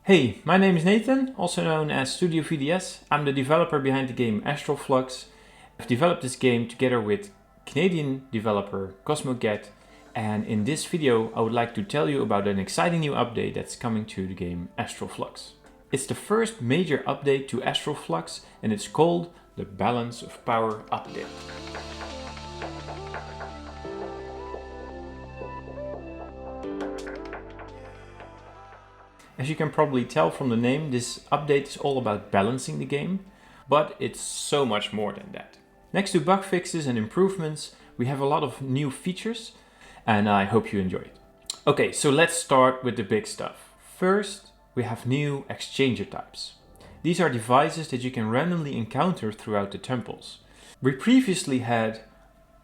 Hey, my name is Nathan, also known as Studio VDS. I'm the developer behind the game Astral Flux. I've developed this game together with Canadian developer Cosmocat, and in this video I would like to tell you about an exciting new update that's coming to the game Astral Flux. It's the first major update to Astral Flux and it's called the Balance of Power update. As you can probably tell from the name, this update is all about balancing the game, but it's so much more than that. Next to bug fixes and improvements, we have a lot of new features, and I hope you enjoy it. Okay, so let's start with the big stuff. First, we have new exchanger types. These are devices that you can randomly encounter throughout the temples. We previously had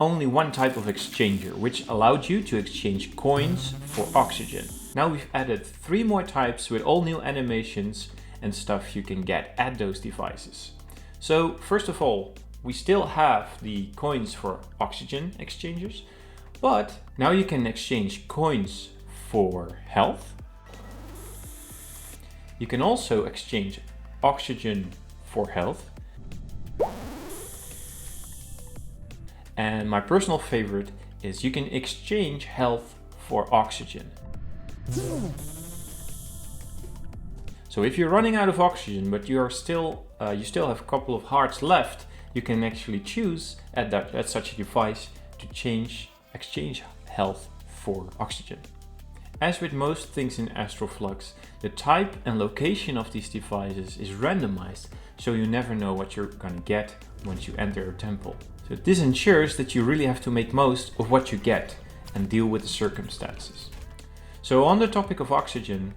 only one type of exchanger, which allowed you to exchange coins for oxygen. Now we've added 3 more types with all new animations and stuff you can get at those devices. So first of all, we still have the coins for oxygen exchangers, but now you can exchange coins for health. You can also exchange oxygen for health. And my personal favorite is you can exchange health for oxygen. So if you're running out of oxygen, but you still have a couple of hearts left, you can actually choose at such a device to exchange health for oxygen. As with most things in Astral Flux, the type and location of these devices is randomized, so you never know what you're gonna get once you enter a temple. So this ensures that you really have to make most of what you get and deal with the circumstances. So on the topic of oxygen,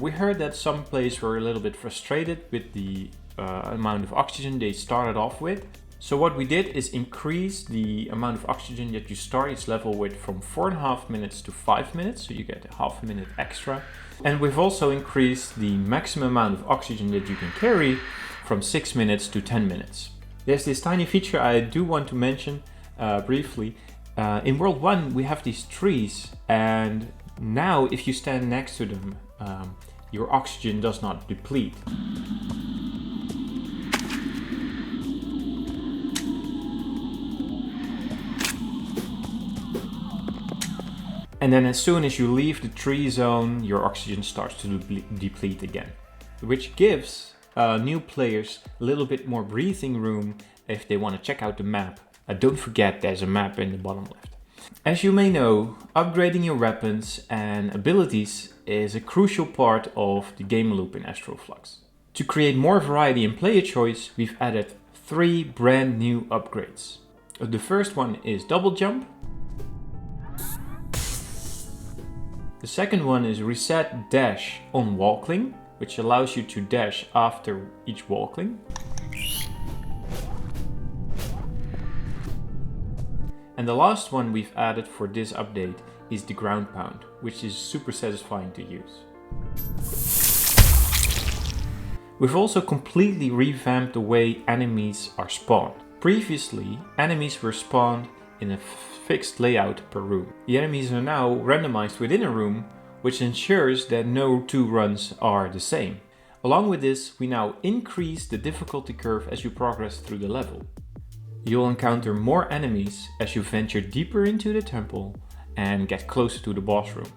we heard that some players were a little bit frustrated with the amount of oxygen they started off with. So what we did is increase the amount of oxygen that you start each level with from 4.5 minutes to 5 minutes, so you get a half a minute extra. And we've also increased the maximum amount of oxygen that you can carry from 6 minutes to 10 minutes. There's this tiny feature I do want to mention briefly. In World 1 we have these trees, and now if you stand next to them, your oxygen does not deplete. And then as soon as you leave the tree zone, your oxygen starts to deplete again, which gives new players a little bit more breathing room if they want to check out the map. Don't forget there's a map in the bottom left. As you may know, upgrading your weapons and abilities is a crucial part of the game loop in Astral Flux. To create more variety and player choice, we've added 3 brand new upgrades. The first one is double jump. The second one is reset dash on wall cling, which allows you to dash after each wall cling. And the last one we've added for this update is the ground pound, which is super satisfying to use. We've also completely revamped the way enemies are spawned. Previously, enemies were spawned in a fixed layout per room. The enemies are now randomized within a room, which ensures that no 2 runs are the same. Along with this, we now increase the difficulty curve as you progress through the level. You'll encounter more enemies as you venture deeper into the temple and get closer to the boss room.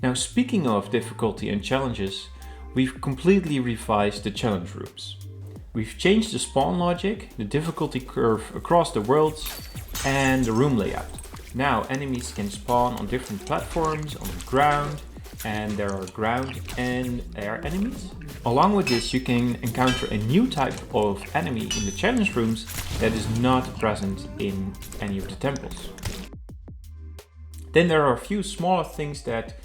Now, speaking of difficulty and challenges, we've completely revised the challenge rooms. We've changed the spawn logic, the difficulty curve across the worlds, and the room layout. Now enemies can spawn on different platforms, on the ground, and there are ground and air enemies. Along with this, you can encounter a new type of enemy in the challenge rooms that is not present in any of the temples. Then there are a few smaller things that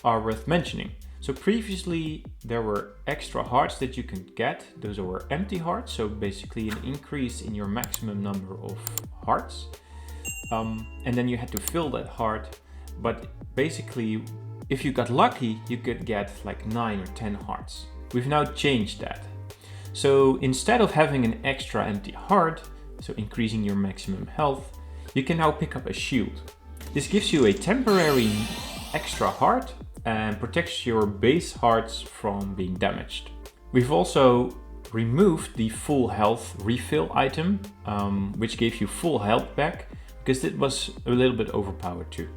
are worth mentioning. So previously there were extra hearts that you can get. Those were empty hearts, so basically an increase in your maximum number of hearts. And then you had to fill that heart, but basically if you got lucky you could get like 9 or 10 hearts. We've now changed that. So instead of having an extra empty heart, so increasing your maximum health, you can now pick up a shield. This gives you a temporary extra heart and protects your base hearts from being damaged. We've also removed the full health refill item, which gave you full health back, because it was a little bit overpowered too.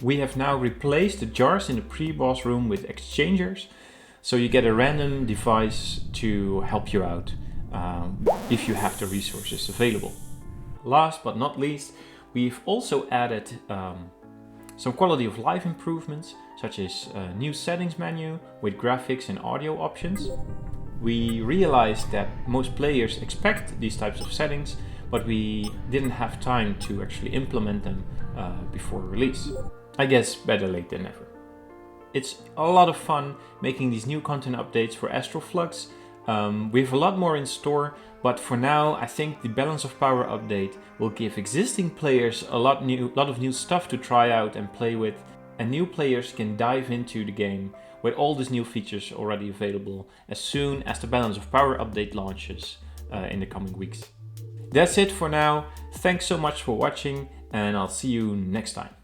We have now replaced the jars in the pre-boss room with exchangers, so you get a random device to help you out if you have the resources available. Last but not least, we've also added some quality of life improvements, such as a new settings menu with graphics and audio options. We realized that most players expect these types of settings, but we didn't have time to actually implement them before release. I guess better late than never. It's a lot of fun making these new content updates for Astral Flux. We have a lot more in store, but for now I think the Balance of Power update will give existing players a lot of new stuff to try out and play with, and new players can dive into the game with all these new features already available as soon as the Balance of Power update launches in the coming weeks. That's it for now. Thanks so much for watching, and I'll see you next time.